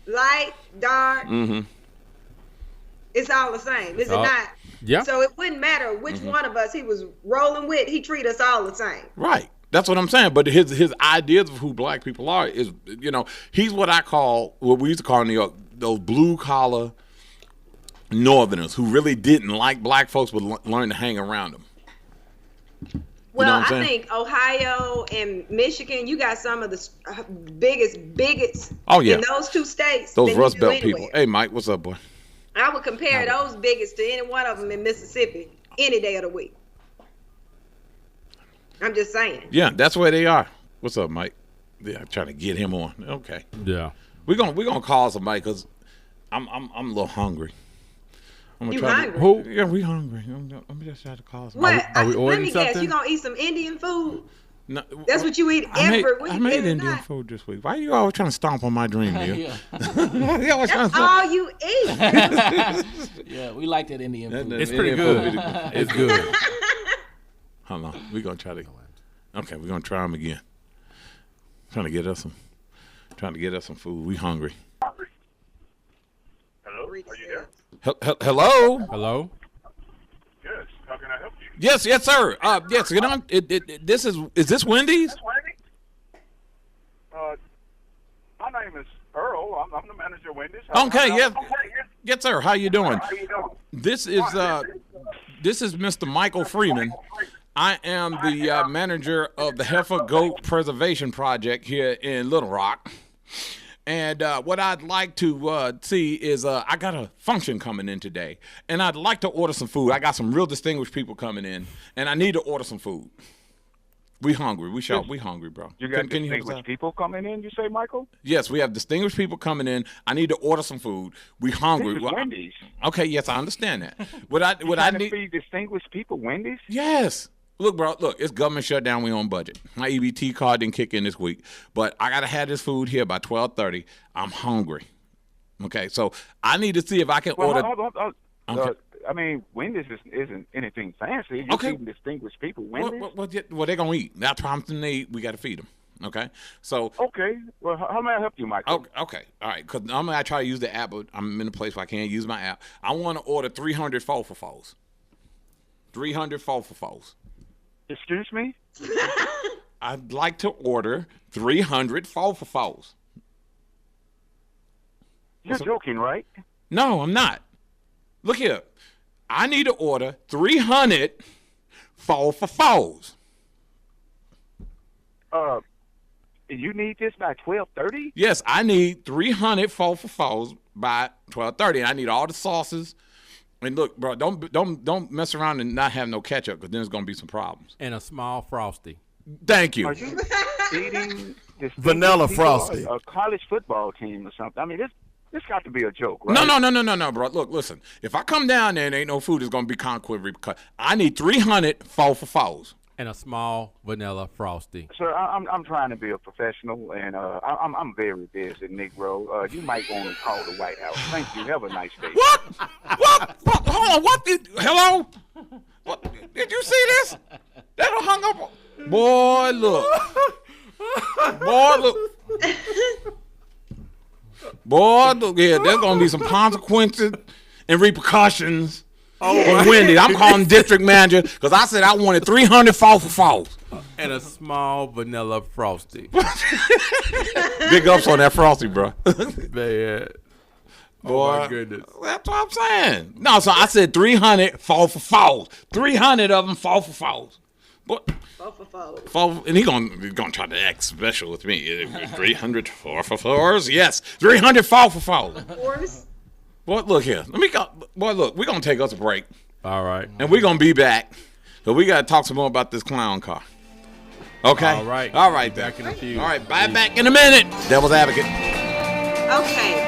light, dark. It's all the same, is it all- not? Yeah. So it wouldn't matter which one of us he was rolling with. He treat us all the same. Right. That's what I'm saying. But his ideas of who black people are is, he's what we used to call in New York, those blue collar Northerners who really didn't like black folks but learned to hang around them. Well, I think Ohio and Michigan, you got some of the biggest bigots in those two states. Those Rust Belt people. Hey, Mike, what's up, boy? I would compare those bigots to any one of them in Mississippi any day of the week. I'm just saying. Yeah, that's where they are. What's up, Mike? Yeah, I'm trying to get him on. Okay. Yeah. We're gonna call somebody because I'm a little hungry. You hungry? Who? Yeah, we hungry. I'm just trying to call somebody. What? Are we ordering let me something? guess. You gonna eat some Indian food? No, that's what you eat every week. I made Indian food this week. Why are you always trying to stomp on my dream, Neil? That's all you eat. Yeah, we like that Indian food. It's pretty good. It's good. Hold on. We're going to try to. Okay, we're going to try them again. Trying to get us some food. We hungry. Hello? Are you there? Hello? Hello? Yes. How can I help you? Yes, sir. Yes, get on. Is this Wendy's? My name is Earl. I'm the manager of Wendy's. Okay, yes. Yes, sir. How you doing? This is Mr. Michael Freeman. I am the manager of the Heifer Goat Preservation Project here in Little Rock. And what I'd like to see is I got a function coming in today, and I'd like to order some food. I got some real distinguished people coming in, and I need to order some food. We hungry. We hungry, bro. You got distinguished people coming in, you say, Michael? Yes, we have distinguished people coming in. I need to order some food. We hungry. This is Wendy's. Okay, yes, I understand that. What I need to feed distinguished people Wendy's? Yes. Look, bro, it's government shutdown. We on budget. My EBT card didn't kick in this week, but I got to have this food here by 12:30. I'm hungry. Okay, so I need to see if I can order. Okay. I mean, Wendy's isn't anything fancy. You're feeding distinguished people Wendy's. Well, they're going to eat. That's something they eat. We got to feed them. Okay, so. Okay, well, how may I help you, Michael? Okay, all right, because normally I try to use the app, but I'm in a place where I can't use my app. I want to order 300 4-for-4s. 300 4-for-4s. Excuse me? I'd like to order 300 4-for-4s. You're joking, right? No, I'm not. Look here. I need to order 300 4-for-4s. You need this by 12:30? Yes, I need 300 4-for-4s by 12:30. And I need all the sauces. And look, bro, don't mess around and not have no ketchup, because then there's gonna be some problems. And a small Frosty. Thank you. Are you eating Vanilla Frosty? A college football team or something? I mean, this got to be a joke, right? No, bro. Look, listen. If I come down there and ain't no food, it's gonna be consequent repercussions. I need 300 4-for-4s. And a small vanilla Frosty. Sir, I'm trying to be a professional, and I'm very busy, Negro. You might want to call the White House. Thank you. Have a nice day. What? Hold on. What? Hello? What? Did you see this? That hung up. Boy, look. Boy, look. Yeah, there's gonna be some consequences and repercussions. For Wendy, I'm calling district manager because I said I wanted 300 4-for-4s. And a small vanilla Frosty. Big ups on that Frosty, bro. Man. Boy, my goodness. That's what I'm saying. No, so I said 300 4-for-4s. 300 of them 4-for-4s. What? 4-for-4. And he's gonna try to act special with me. 300 4-for-4s? Yes. 300 4-for-4s. Boy, look here. Boy, look, we're going to take us a break. All right. And we're going to be back. So we got to talk some more about this clown car. Okay? All right. All right, back in a few. All right, back in a minute. Devil's Advocate. Okay.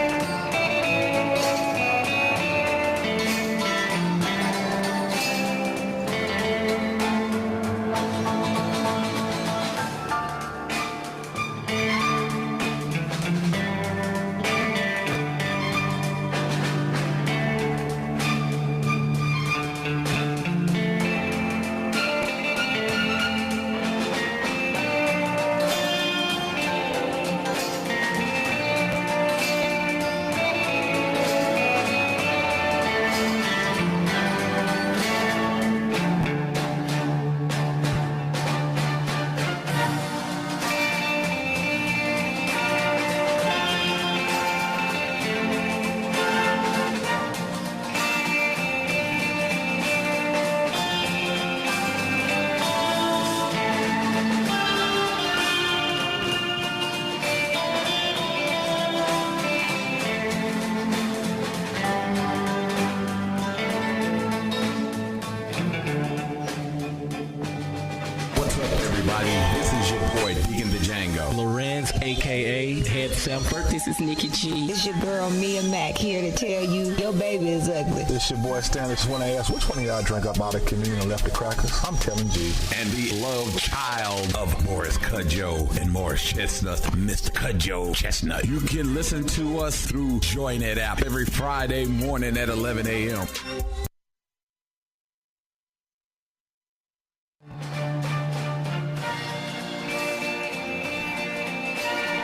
everybody. This is your boy, Deacon the Django. Lorenz, a.k.a. Head Samford. This is Nikki G. It's your girl Mia Mack here to tell you your baby is ugly. This your boy Stanley. Just want to ask, which one of y'all drank up all the communion and left the crackers? I'm telling G. And the love child of Morris Cudjoe and Morris Chestnut, Mr. Cudjoe Chestnut. You can listen to us through JoyNet app every Friday morning at 11 a.m.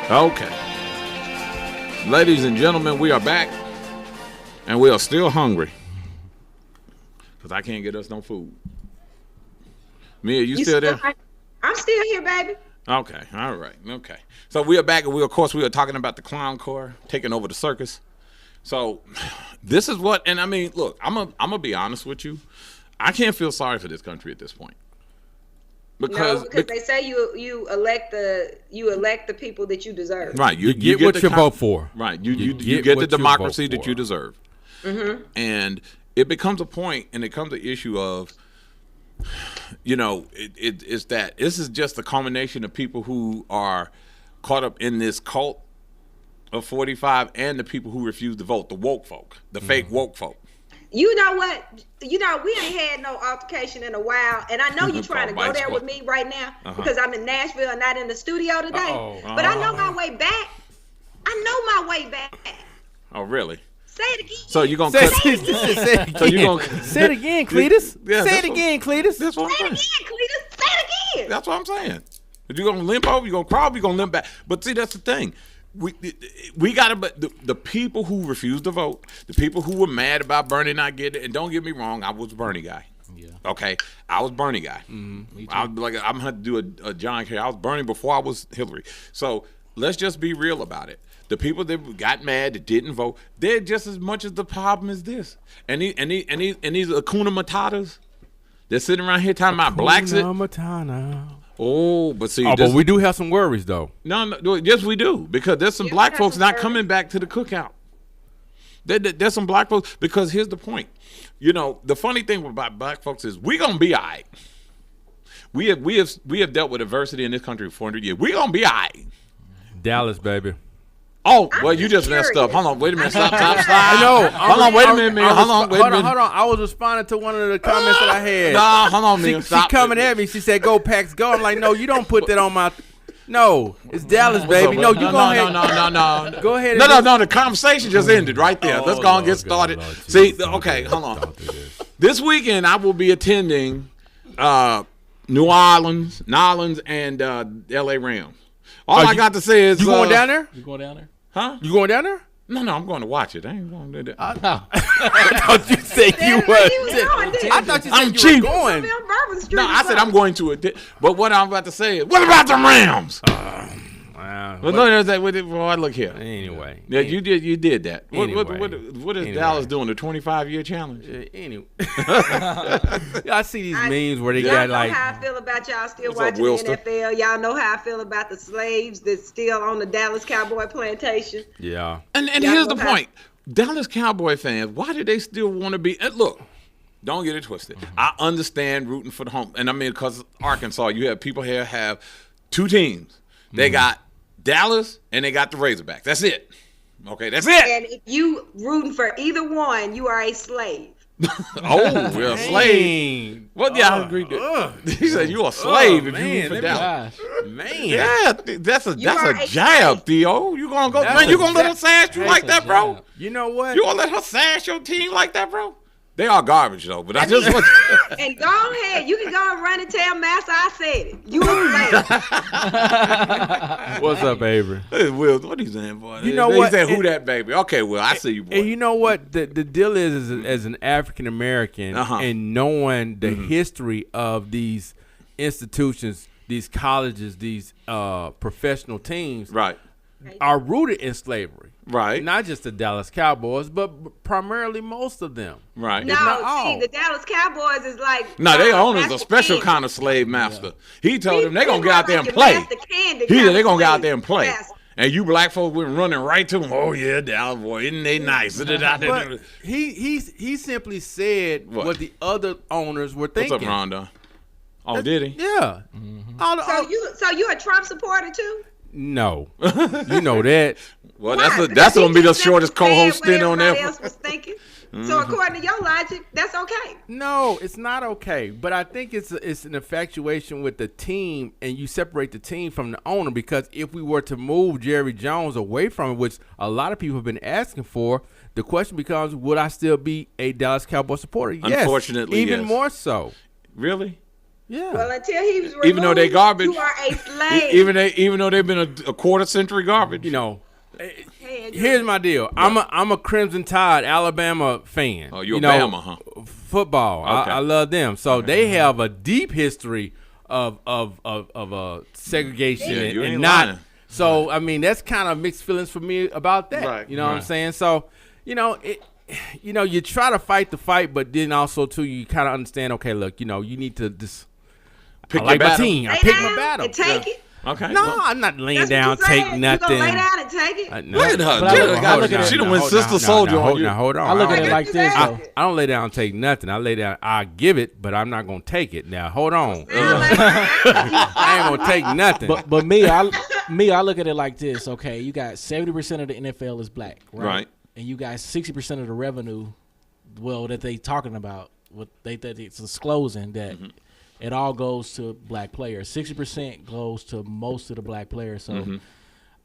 Okay. Ladies and gentlemen, we are back. And we are still hungry. Because I can't get us no food. Mia, you still there? I'm still here, baby. Okay. All right. Okay. So we are back, and we are talking about the clown car taking over the circus. So this is what, and I mean, look, I'm gonna be honest with you. I can't feel sorry for this country at this point. Because they say you elect the people that you deserve. Right. You get what you vote for. Right. You get the democracy that you deserve. Mm-hmm. And it becomes a point, and it comes an issue of, it's that this is just the culmination of people who are caught up in this cult of 45 and the people who refuse to vote, the woke folk, the fake woke folk. You know what? We ain't had no altercation in a while, and I know you're trying to go there with me right now because I'm in Nashville and not in the studio today. But I know my way back. Oh, really? Say it again. So you're going to say it again. So you gonna, say it again, Cletus. Yeah, say it again, Cletus. That's what I'm saying. Say it again, Cletus. Say it again. That's what I'm saying. If you're going to limp over, you're going to crawl, you're going to limp back. But see, that's the thing. We got to, the people who refused to vote, the people who were mad about Bernie not getting it, and don't get me wrong, I was a Bernie guy. Yeah. Okay, I was Bernie guy. Mm-hmm. Me too. I'm gonna do a John Kerry. I was Bernie before I was Hillary. So let's just be real about it. The people that got mad, that didn't vote, they're just as much as the problem as this. And these Hakuna Matatas, they're sitting around here talking about blacks. Oh, but see, but we do have some worries, though. No, yes, we do, because there's some black folks not coming back to the cookout. There's some black folks, because here's the point. The funny thing about black folks is we gonna be all right. We have dealt with adversity in this country for 400 years. We gonna be all right. Dallas, baby. Oh, well, you just messed up. Hold on, wait a minute. Stop. I know. Hold on, wait a minute, man. Hold on, wait a minute. Hold on. I was responding to one of the comments that I had. No, hold on, man. She coming at me. She said, "Go Pax, go." I'm like, "No, you don't put that on my." No, it's Dallas, baby. No, you go ahead. No. Go ahead. No. The conversation just ended right there. Let's go and get started. Lord, See, okay, hold on. This weekend, I will be attending New Orleans, and L.A. Rams. All I got to say is, you going down there? You going down there? Huh? You going down there? No, I'm going to watch it. I ain't going to do that. I thought you said you were. I thought you said you were going. No, I said I'm going to it. But what I'm about to say is, what about the Rams? Wow. Look here. Anyway. Yeah, you did that. Anyway. What is Dallas doing? The 25-year challenge? Anyway. I see these memes where they got like. Y'all know how I feel about y'all still watching the NFL. Y'all know how I feel about the slaves that's still on the Dallas Cowboy plantation. Yeah. And here's the point. Dallas Cowboy fans, why do they still want to be? And look, don't get it twisted. Mm-hmm. I understand rooting for the home. And I mean, because Arkansas, you have people here have two teams. They got Dallas and they got the Razorbacks. That's it. Okay, that's it. And if you rooting for either one, you are a slave. You're a slave. Well, yeah, I agree. He said you're a slave if you root for Dallas. Man, yeah, that's a jab, Theo. You gonna go? Man, you gonna let her sash you like that, bro? You know what? You gonna let her sash your team like that, bro? They are garbage though, but I just want. And go ahead, you can go and run and tell Master I said it. You a slave. What's up, Avery? Hey, Will, what are you saying, boy? You know what? He said, "Who that baby?" Okay, Will, I see you, boy. And you know what? The deal is as an African American and knowing the history of these institutions, these colleges, these professional teams, right, are rooted in slavery. Right. Not just the Dallas Cowboys, but primarily most of them. Right. No, see, the Dallas Cowboys is like... No, their owner's a special kind of slave master. Yeah. He told them they're going to get out there and play. He said they're going to get out there and play. And you black folks went running right to him. Oh, yeah, Dallas boy, isn't they nice? But he simply said what the other owners were thinking. What's up, Rhonda? Oh, did he? Yeah. So you a Trump supporter too? No. You know that. Well, Why? that's gonna be the Because he shortest just said co-host what stint on there. everybody else was thinking. So according to your logic, that's okay. No, it's not okay. But I think it's an infatuation with the team, and you separate the team from the owner. Because if we were to move Jerry Jones away from it, which a lot of people have been asking for, the question becomes: would I still be a Dallas Cowboys supporter? Yes, Unfortunately, even yes. more so. Really? Yeah. Well, until he was removed, Even though they garbage, you are a slave. even though they've been a quarter century garbage. You know. Here's my deal. I'm a Crimson Tide Alabama fan. Oh, you're Bama, huh? Football. Okay. I love them. So they have a deep history of segregation Yeah, you and ain't not. lying. So I mean that's kind of mixed feelings for me about that. Right, You know what I'm right. saying? So you try to fight the fight, but then also too you kind of understand. Okay, look, you need to just Pick I like your my battle. team. I Lay pick down my battle. and take it. Okay. No, I'm not laying That's down, what you take said. nothing. You gonna lay down and take it? No. Look at her. But I look- hold on, She done now, went Sister Soldier on you. Now, hold on. I look at Okay. it like this, I- though. I don't lay down and take nothing. I lay down. I give it, but I'm not gonna take it. Now, hold on. I ain't gonna take nothing. But me, I look at it like this. Okay, you got 70% of the NFL is black, right? Right. And you got 60% of the revenue, that they talking about, what that it's disclosing that it all goes to black players. 60% goes to most of the black players. So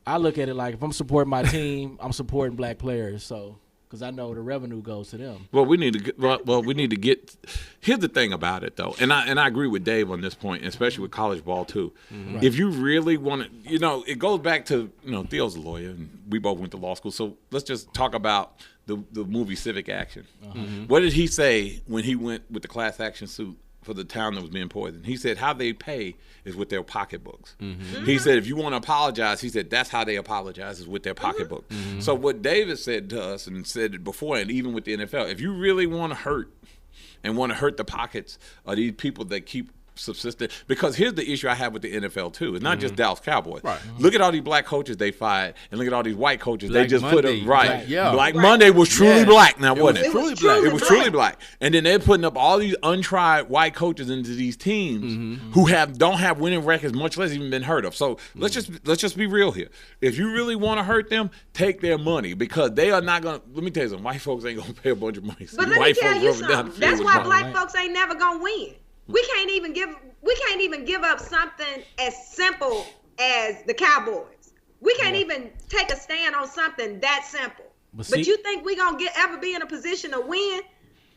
I look at it like if I'm supporting my team, I'm supporting black players. So because I know the revenue goes to them. Well, we need to get. Here's the thing about it, though, and I agree with Dave on this point, especially with college ball too. Right. If you really want to, it goes back to Theo's a lawyer, and we both went to law school, so let's just talk about the movie Civic Action. What did he say when he went with the class action suit for the town that was being poisoned? He said how they pay is with their pocketbooks. He said if you want to apologize, he said that's how they apologize is with their pocketbook. So what David said to us and said it before, and even with the NFL, if you really want to hurt the pockets of these people that keep subsistent, because here's the issue I have with the NFL too. It's not just Dallas Cowboys. Right. Look at all these black coaches they fired, and look at all these white coaches Black they just Monday. put up. Right. Black- yeah. Black Monday was truly black now, wasn't it? It was truly It was truly black. And then they're putting up all these untried white coaches into these teams who don't have winning records, much less even been heard of. So let's just be real here. If you really want to hurt them, take their money, because they are not gonna. Let me tell you something. White folks ain't gonna pay a bunch of money. But let me White tell folks you rubber down the something. field That's with why money. black folks ain't never gonna win. We can't even give up something as simple as the Cowboys. We can't even take a stand on something that simple. But you think we gonna ever be in a position to win?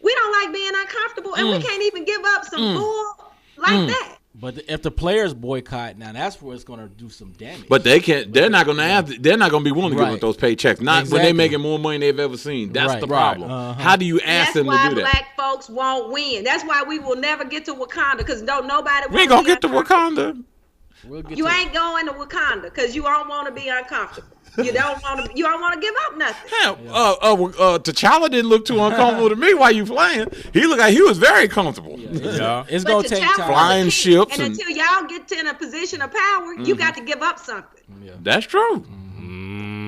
We don't like being uncomfortable, and we can't even give up some bull like that. But if the players boycott, now that's where it's going to do some damage. But they can't. They're not going to have. They're not going to be willing to give Right. up those paychecks. Not when Exactly. they're making more money they've ever seen. That's Right. the Right. problem. How do you ask That's them to why do that? black folks won't win. That's why we will never get to Wakanda, because nobody. We ain't gonna get to Wakanda. We'll get You to ain't going to Wakanda because you don't want to be uncomfortable. You don't want to. You don't want to give up nothing. Hell, T'Challa didn't look too uncomfortable to me while you playing. He looked like he was very comfortable. Yeah. It's But going to to take challenge time. Flying the king, ships and and- until y'all get to in a position of power, you got to give up something. That's true.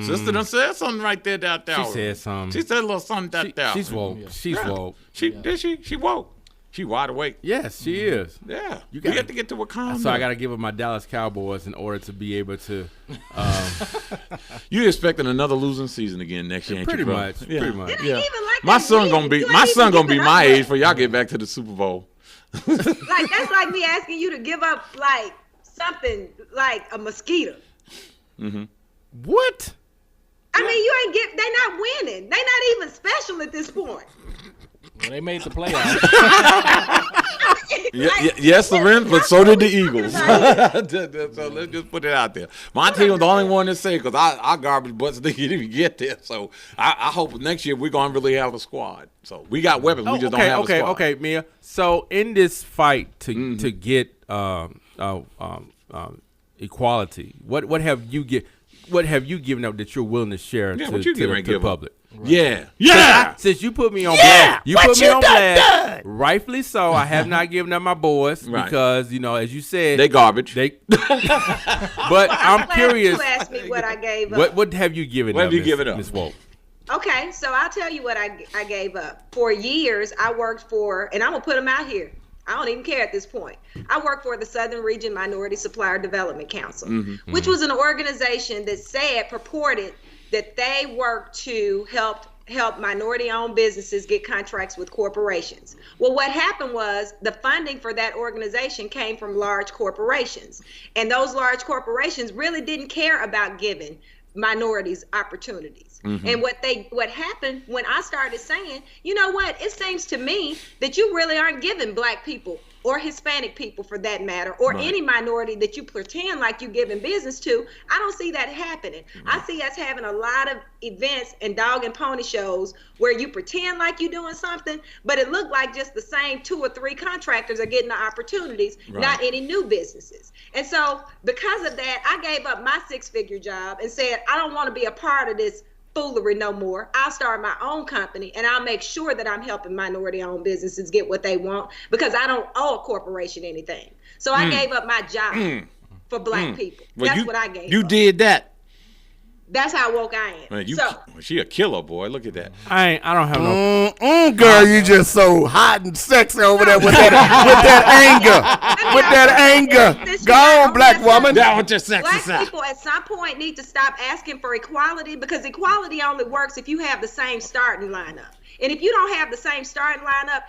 Sister done said something right there. She said something. She said a little something. She's woke. She's woke. She woke. She wide awake. Yes, she is. Yeah. You We got got to get to Wakanda. So I got to give up my Dallas Cowboys in order to be able to. You expecting another losing season again next year? Ain't Pretty you, bro? much. Yeah. Pretty much. It ain't Yeah. even like My that son win. gonna be You ain't my even son gonna giving be up my nothing. age for y'all get back to the Super Bowl. Like that's like me asking you to give up like something like a mosquito. What? I mean, you ain't get. They not winning. They not even special at this point. Well, they made the playoffs. Yes, Lorenz, but so did the Eagles. So let's just put it out there. My team was the only one to say, because our garbage butts didn't even get there. So I hope next year we're going to really have a squad. So we got weapons. We just don't have a squad. Okay, Mia. So in this fight to get equality, what have you given up that you're willing to share Yeah, to, what you to, getting the, ready to to the give up? public? Yeah. Since you put me on blast, rightfully so. I have not given up my boys Right. because as you said, They garbage. But I'm curious. You asked me what I gave up. What have you given What up? have you given up? Ms. Wolf? Okay, so I'll tell you what I gave up. For years, I worked for, and I'm gonna put them out here. I don't even care at this point. I work for the Southern Region Minority Supplier Development Council, which was an organization that purported that they work to help minority-owned businesses get contracts with corporations. Well, what happened was the funding for that organization came from large corporations, and those large corporations really didn't care about giving minorities opportunities. And what happened when I started saying, you know what, it seems to me that you really aren't giving Black people or Hispanic people, for that matter, or any minority that you pretend like you're giving business to. I don't see that happening. I see us having a lot of events and dog and pony shows where you pretend like you're doing something, but it looked like just the same 2 or 3 contractors are getting the opportunities, not any new businesses. And so because of that, I gave up my 6-figure job and said, I don't want to be a part of this foolery no more. I'll start my own company, and I'll make sure that I'm helping minority-owned businesses get what they want, because I don't owe a corporation anything. So I gave up my job for Black people. Well, That's what I gave up. You did that. That's how woke I am. Man, So she a killer, boy. Look at that. I don't have no. Girl, you just so hot and sexy over there with that anger. Go on, Black woman. That was just sexy Black side. people at some point need to stop asking for equality, because equality only works if you have the same starting lineup. And if you don't have the same starting lineup,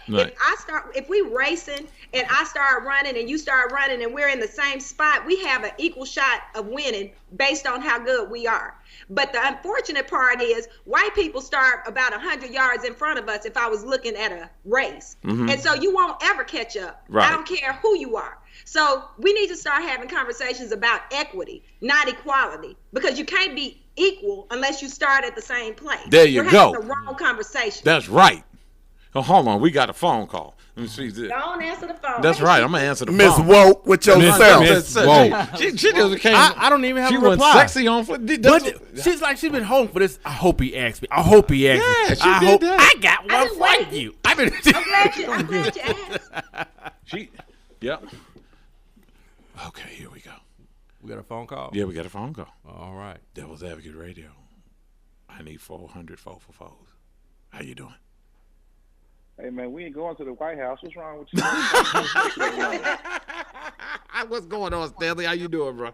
if we racing and I start running and you start running and we're in the same spot, we have an equal shot of winning based on how good we are. But the unfortunate part is white people start about 100 yards in front of us if I was looking at a race. And so you won't ever catch up. Right. I don't care who you are. So we need to start having conversations about equity, not equality, because you can't be equal unless you start at the same place. There you We're go. having the wrong conversation. That's right. Oh, hold on. We got a phone call. Let me see this. Don't answer the phone. That's right. I'm going to answer the Miss phone. Woke with yourself. Miss Woke. She just came. I don't even have she a went reply. sexy on foot. She's like, she's been home for this. I hope he asked me. I hope he asked me. Yeah, she I did hope that. I got I one just for waited. you. I'm glad you asked. Yep. Okay, here we go. We got a phone call? Yeah, we got a phone call. All right. Devil's Advocate Radio. I need 400 4 for 4s. How you doing? Hey, man, we ain't going to the White House. What's wrong with you? What's going on, Stanley? How you doing, bro?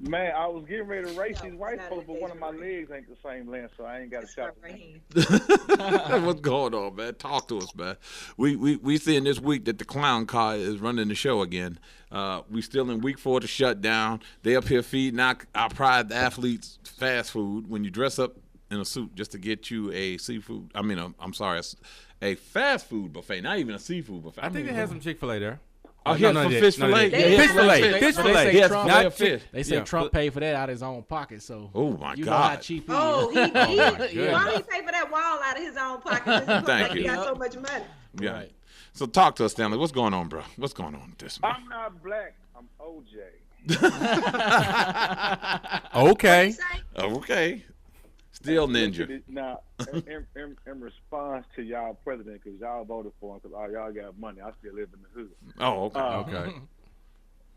Man, I was getting ready to race these white folks, but one of my legs ain't the same length, so I ain't got a shot. What's going on, man? Talk to us, man. We seeing this week that the clown car is running the show again. We still in week 4 to shut down. They up here feeding our pride athletes fast food. When you dress up in a suit just to get you a seafood, a fast food buffet, not even a seafood buffet. I think they have some Chick-fil-A there. Oh, he has some fish fillet. Fish fillet. Fish fillet. They say Trump- Trump, not fish. they say Trump paid for that out of his own pocket. So Oh, my you know how God. cheap he Oh, is. he goodness. why don't he pay for that wall out of his own pocket? Thank He you. got so much money. Yeah. Right. So talk to us, Stanley. What's going on, bro? What's going on with this, man? I'm not black. I'm OJ. Okay. Say, Okay. Still ninja. Now, in response to y'all president, because y'all voted for him, because all y'all got money, I still live in the hood. Oh, okay. Okay.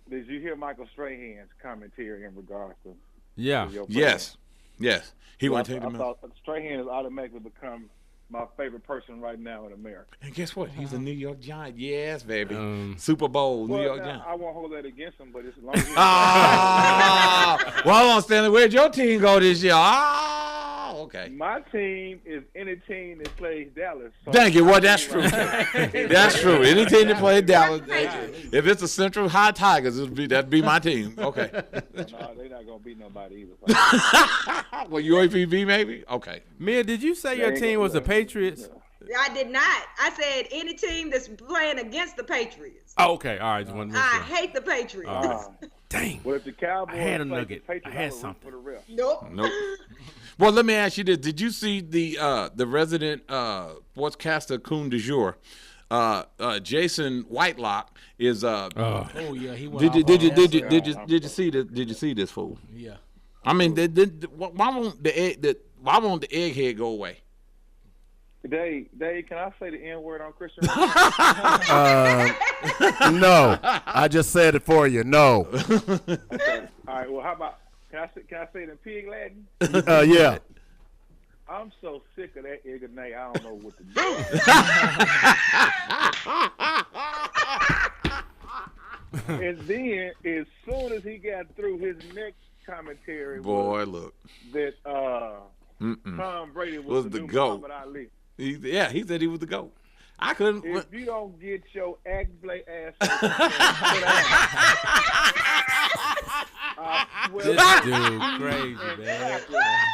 Did you hear Michael Strahan's commentary in regards to Yeah. your president? Yes. He I want to take them out. thought Strahan has automatically become my favorite person right now in America. And guess what? He's a New York Giant. Yes, baby. Super Bowl, New York Giant. I won't hold that against him, but it's as long as Well, hold on, Stanley. Where'd your team go this year? Okay. my team is any team that plays Dallas. So Thank you. Well, that's true. That's true. Any team that plays Dallas, Patriots. if it's the Central High Tigers, that'd be my team. Okay. No, they're not gonna beat nobody either. Well, UAPB maybe. Okay. Mia, did you say your ain't team gonna was the do Patriots? I did not. I said any team that's playing against the Patriots. Oh, okay. All right. Just one I hate the Patriots. Dang. Well, if the Cowboys I had a play nugget. the Patriots, I had would root something. for the rest. Nope. Nope. Well, let me ask you this: did you see the resident sportscaster coon du jour? Jason Whitelock is. Oh yeah, he went. Did you see this? Did you see this fool? Yeah. I mean, why won't the egghead go away? Dave, can I say the N word on Christian? No, I just said it for you. No. Okay. All right. Well, how about can I say it in pig Latin? Yeah. I'm so sick of that ignorant. I don't know what to do. And then, as soon as he got through his next commentary, Boy, look. that Tom Brady was the new GOAT. Muhammad Ali. He said he was the GOAT. I couldn't. If you don't get your ass This dude crazy, man.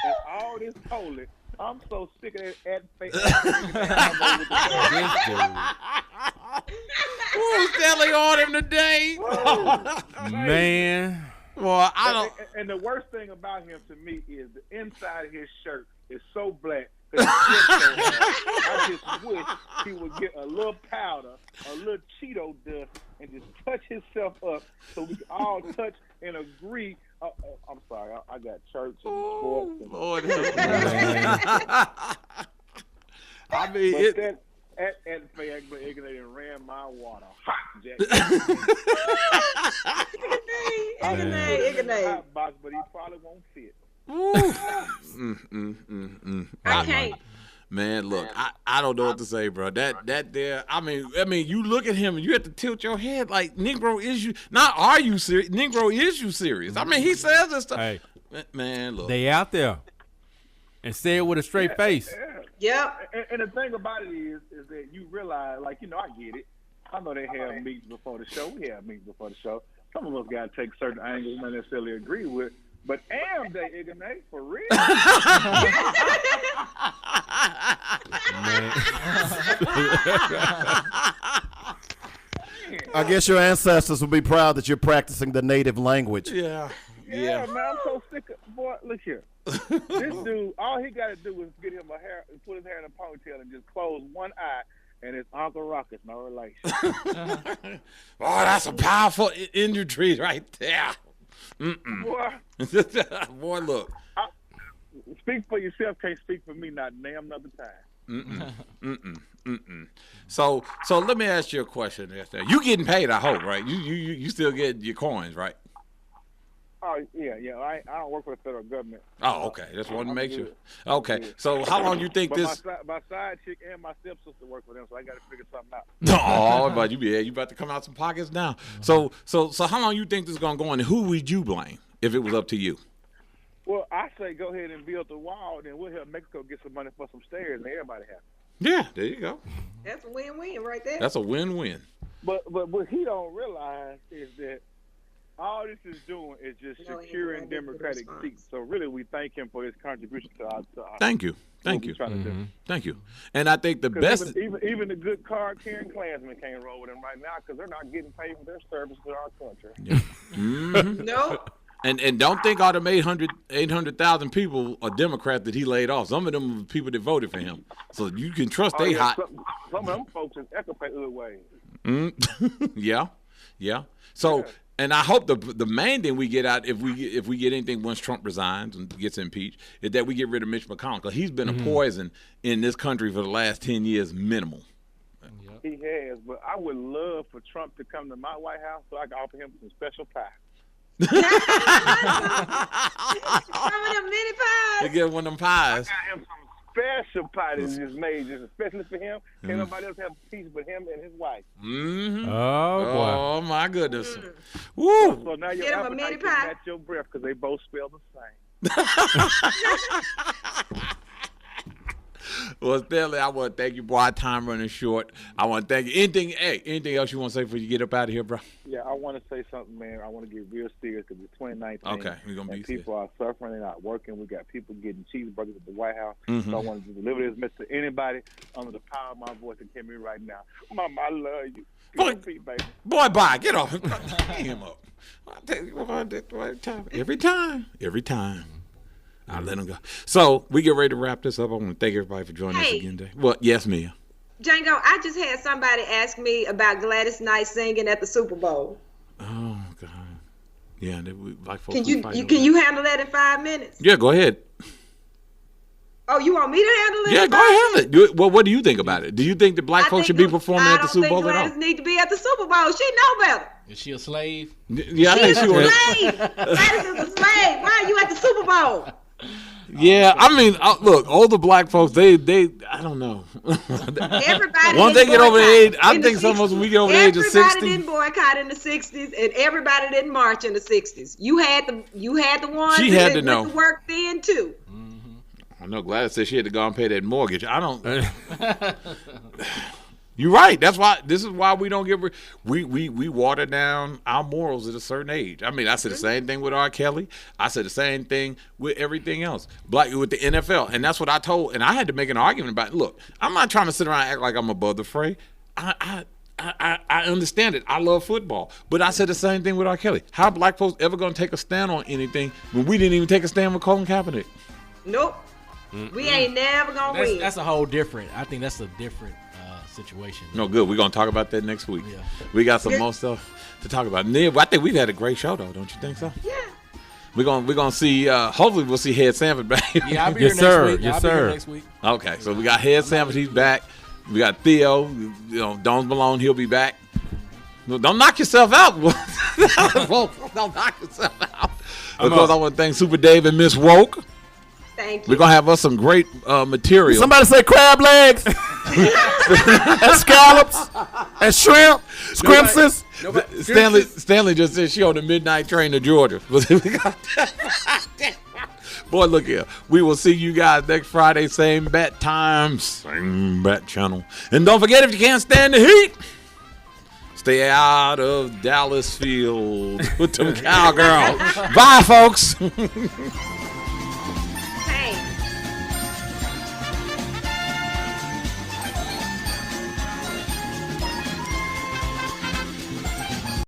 and all this holy, I'm so sick of that face. This dude. Who's telling on him today? Man. Well, I don't. And the worst thing about him to me is the inside of his shirt is so black. That I just wish he would get a little powder, a little Cheeto dust, and just touch himself up so we can all touch and agree. I'm sorry, I got church and sports. And Lord help me. I mean, but that fag but ignorant ran my water. Jack. Ignite. Hot box, but he probably won't fit. I can't. Man, look, I don't know what to say, bro. That there, I mean, you look at him and you have to tilt your head like, Negro, is you not? Are you serious? Negro, is you serious? I mean, he says this stuff. Hey, man, look, they out there and say it with a straight face. Yep. And the thing about it is that you realize, like, I get it. I know they have meetings before the show. We have meetings before the show. Some of us got to take certain angles we don't necessarily agree with. But am they ignorant for real? I guess your ancestors will be proud that you're practicing the native language. Yeah, man, I'm so sick of, boy, look here. This dude, all he got to do is get him a hair, put his hair in a ponytail and just close one eye, and it's Uncle Ruckus, no relation. Oh, that's a powerful imagery right there. Boy, Boy, look. Speak for yourself, can't speak for me, not damn another time. So let me ask you a question. You getting paid, I hope, right? You still get your coins, right? Oh, yeah. I don't work for the federal government. Oh, okay. Just wanted to make sure. Okay. So how long you think but this? My side chick and my stepsister work for them, so I got to figure something out. No, but you about to come out some pockets now. So how long you think this is gonna go, and who would you blame if it was up to you? Well, I say go ahead and build the wall, then we'll help Mexico get some money for some stairs, and everybody happy. Yeah, there you go. That's a win-win right there. That's a win-win. But what he don't realize is that all this is doing is just securing Democratic seats. So really, we thank him for his contribution to our Thank you. Thank you. Thank you. And I think the best. Even the good card-carrying Klansmen can't roll with him right now because they're not getting paid for their service to our country. Yeah. No. And don't think all them 800,000 people are Democrats that he laid off. Some of them are people that voted for him. So you can trust they hot. Some of them folks in Ecopay other ways. Yeah. So, and I hope the main thing we get out if we get anything once Trump resigns and gets impeached is that we get rid of Mitch McConnell because he's been a poison in this country for the last 10 years minimal. He has, but I would love for Trump to come to my White House so I can offer him some special pie. Some of them mini pies. They get one of them pies. I got him some special pie that's just made just especially for him. Can't nobody else have a piece but him and his wife. Oh my goodness. Woo. So now your appetite can match your breath because they both spell the same. Well, Stanley, I want to thank you, boy. Our time running short. I want to thank you. Anything else you want to say before you get up out of here, bro? Yeah, I want to say something, man. I want to get real serious because it's 2019. Okay, we're going to be people are suffering. They're not working. We got people getting cheeseburgers at the White House. So I want to deliver this message to anybody under the power of my voice that can hear me right now. Mama, I love you. Boy, bye. Get off. Hang him up. I tell you what, every time. I let him go. So we get ready to wrap this up. I want to thank everybody for joining us again today. Well, yes, Mia. Django, I just had somebody ask me about Gladys Knight singing at the Super Bowl. Oh God. Yeah, can you handle that in 5 minutes? Yeah, go ahead. Oh, you want me to handle it? Yeah, go ahead. Well, what do you think about it? Do you think that black folks should be performing at the Super Bowl at all? I don't think Gladys need to be at the Super Bowl. She know better. Is she a slave? Yeah, I think she was. Gladys is a slave. Why are you at the Super Bowl? Yeah, I mean, look, older black folks, they, I don't know. Everybody Once they get over the age, I think some of us, when we get over the age of 60. Everybody didn't boycott in the 60s, and everybody didn't march in the 60s. You had the ones She had to know. went to work then too. I know Gladys said she had to go and pay that mortgage. I don't. You're right. That's why. This is why we don't get. We water down our morals at a certain age. I mean, I said the same thing with R. Kelly. I said the same thing with everything else. With the NFL, and that's what I told. And I had to make an argument about it. Look, I'm not trying to sit around and act like I'm above the fray. I understand it. I love football, but I said the same thing with R. Kelly. How black folks ever gonna take a stand on anything when we didn't even take a stand with Colin Kaepernick? Nope. We ain't never gonna win. That's a whole different. I think that's a different situation. No, good. We're gonna talk about that next week. Yeah. We got some more stuff to talk about. I think we've had a great show, though. Don't you think so? Yeah. We're gonna see. Hopefully, we'll see Head Sanford back. Yeah, I'll be here next week. Yes, I'll be sir. here next week. Okay, so we got Head Sanford. He's back. We got Theo. Dones Malone. He'll be back. No, don't knock yourself out. Don't knock yourself out. Because I want to thank Super Dave and Miss Woke. Thank you. We're gonna have us some great material. Somebody say crab legs and scallops and shrimp, scrimpses. Stanley just said she on the midnight train to Georgia. Boy, look here. We will see you guys next Friday, same bat time, same bat channel. And don't forget, if you can't stand the heat, stay out of Dallas Field with them cowgirls. Bye, folks.